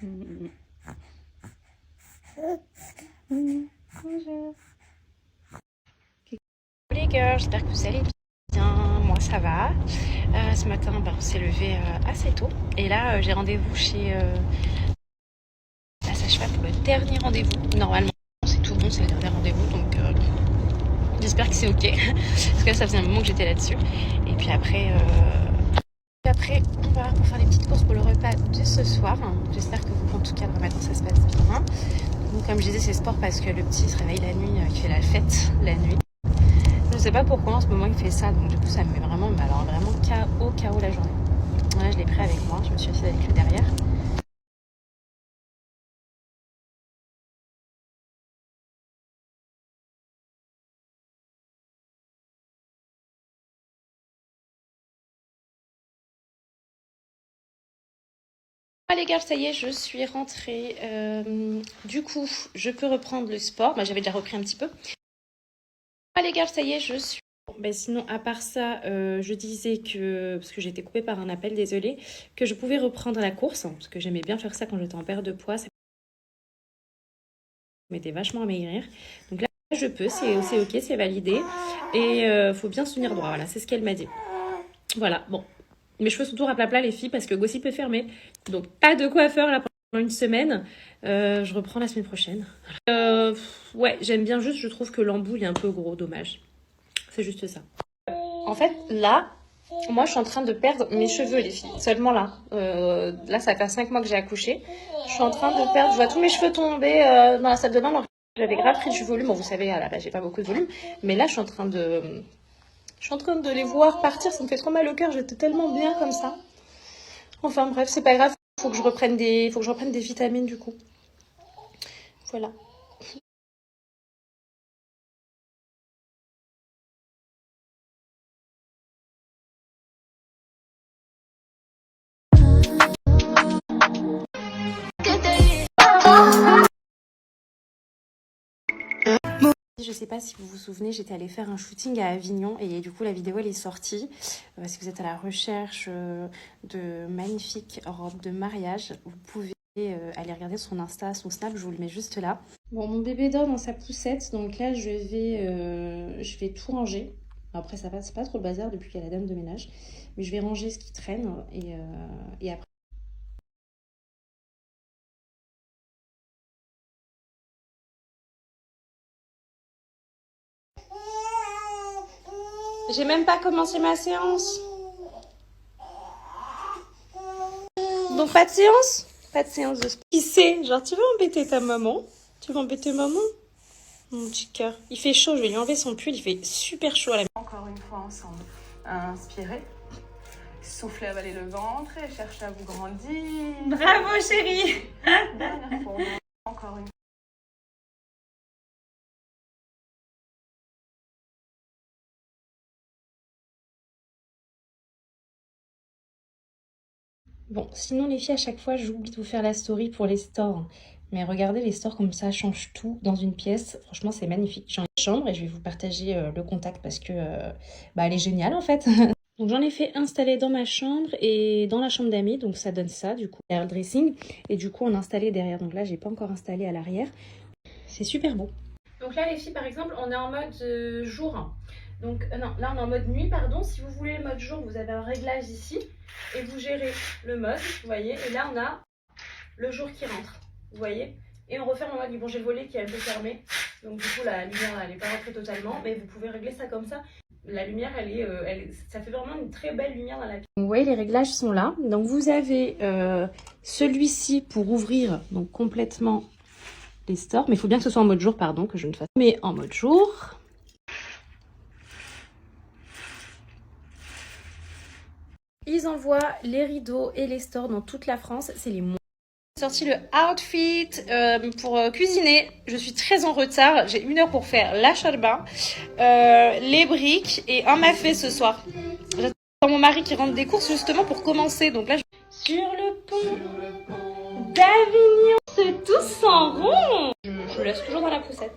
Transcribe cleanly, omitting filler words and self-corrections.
Bonjour. Les girls, j'espère que vous allez bien. Moi ça va. Ce matin on s'est levé assez tôt. Et là j'ai rendez-vous chez la sage-femme pour le dernier rendez-vous. Normalement c'est tout bon, c'est le dernier rendez-vous. Donc j'espère que c'est ok. Parce que là, ça faisait un moment que j'étais là-dessus. Et puis après on va pour faire des petites courses pour le repas de ce soir. J'espère que vous, en tout cas, le matin, ça se passe bien. Donc, comme je disais, c'est sport parce que le petit se réveille la nuit, il fait la fête la nuit. Je ne sais pas pourquoi en ce moment il fait ça, donc du coup, ça me met vraiment, alors vraiment KO la journée. Voilà, je l'ai pris avec moi, je me suis assise avec lui derrière. Les gars, ça y est, je suis rentrée. Du coup, je peux reprendre le sport. J'avais déjà repris un petit peu. Les gars, ça y est, je suis... sinon, à part ça, je disais que, parce que j'ai été coupée par un appel, désolée, que je pouvais reprendre la course, parce que j'aimais bien faire ça quand j'étais en perte de poids. Ça m'aidait vachement à maigrir. Donc là, je peux, c'est ok, c'est validé. Et faut bien se tenir droit, voilà, c'est ce qu'elle m'a dit. Voilà, bon. Mes cheveux sont tout raplapla, les filles, parce que Gossip est fermé. Donc, pas de coiffeur là pendant une semaine. Je reprends la semaine prochaine. Ouais, j'aime bien juste, je trouve que l'embout, il est un peu gros, dommage. C'est juste ça. En fait, là, moi, je suis en train de perdre mes cheveux, les filles. Seulement là. Là, ça fait 5 mois que j'ai accouché. Je suis en train de perdre... Je vois tous mes cheveux tomber dans la salle de bain. Alors, j'avais grave pris du volume. Bon, vous savez, là, j'ai pas beaucoup de volume. Mais là, je suis en train de les voir partir. Ça me fait trop mal au cœur. J'étais tellement bien comme ça. Enfin, bref, c'est pas grave. Faut que je reprenne des vitamines, du coup. Voilà. Je sais pas si vous vous souvenez, j'étais allée faire un shooting à Avignon et du coup la vidéo elle est sortie. Si vous êtes à la recherche de magnifiques robes de mariage, vous pouvez aller regarder son Insta, son Snap, je vous le mets juste là. Bon, mon bébé dort dans sa poussette, donc là je vais tout ranger. Après ça passe pas trop le bazar depuis qu'il y a la dame de ménage, mais je vais ranger ce qui traîne et après. J'ai même pas commencé ma séance. Donc pas de séance? Pas de séance de sport. Qui sait? Genre tu veux embêter ta maman? Tu veux embêter maman? Mon petit cœur. Il fait chaud, je vais lui enlever son pull, il fait super chaud à la maison. Encore une fois ensemble. Inspirez. Soufflez, avalez le ventre et cherchez à vous grandir. Bravo chérie. Dernière fois. Encore une fois. Bon, sinon les filles, à chaque fois, j'oublie de vous faire la story pour les stores. Mais regardez, les stores comme ça changent tout dans une pièce. Franchement, c'est magnifique. J'ai une chambre et je vais vous partager le contact parce que elle est géniale en fait. Donc j'en ai fait installer dans ma chambre et dans la chambre d'amis. Donc ça donne ça du coup, derrière le dressing. Et du coup, on a installé derrière. Donc là, j'ai pas encore installé à l'arrière. C'est super beau. Donc là, les filles, par exemple, on est en mode jour. Donc non, là on est en mode nuit, pardon. Si vous voulez le mode jour, vous avez un réglage ici. Et vous gérez le mode, vous voyez. Et là, on a le jour qui rentre, vous voyez. Et on referme en mode, bon, j'ai le volet qui est un peu fermé. Donc du coup, la lumière, elle n'est pas rentrée totalement. Mais vous pouvez régler ça comme ça. La lumière, ça fait vraiment une très belle lumière dans la pièce. Vous voyez, les réglages sont là. Donc vous avez celui-ci pour ouvrir donc complètement les stores. Mais il faut bien que ce soit en mode jour, pardon, que je ne fasse pas. Mais en mode jour. Ils envoient les rideaux et les stores dans toute la France. C'est les mois. J'ai sorti le outfit pour cuisiner. Je suis très en retard. J'ai 1 heure pour faire la salle de bain, les briques et un mafé ce soir. J'attends mon mari qui rentre des courses justement pour commencer. Donc là, sur le pont d'Avignon, c'est tout en rond. Je laisse toujours dans la poussette.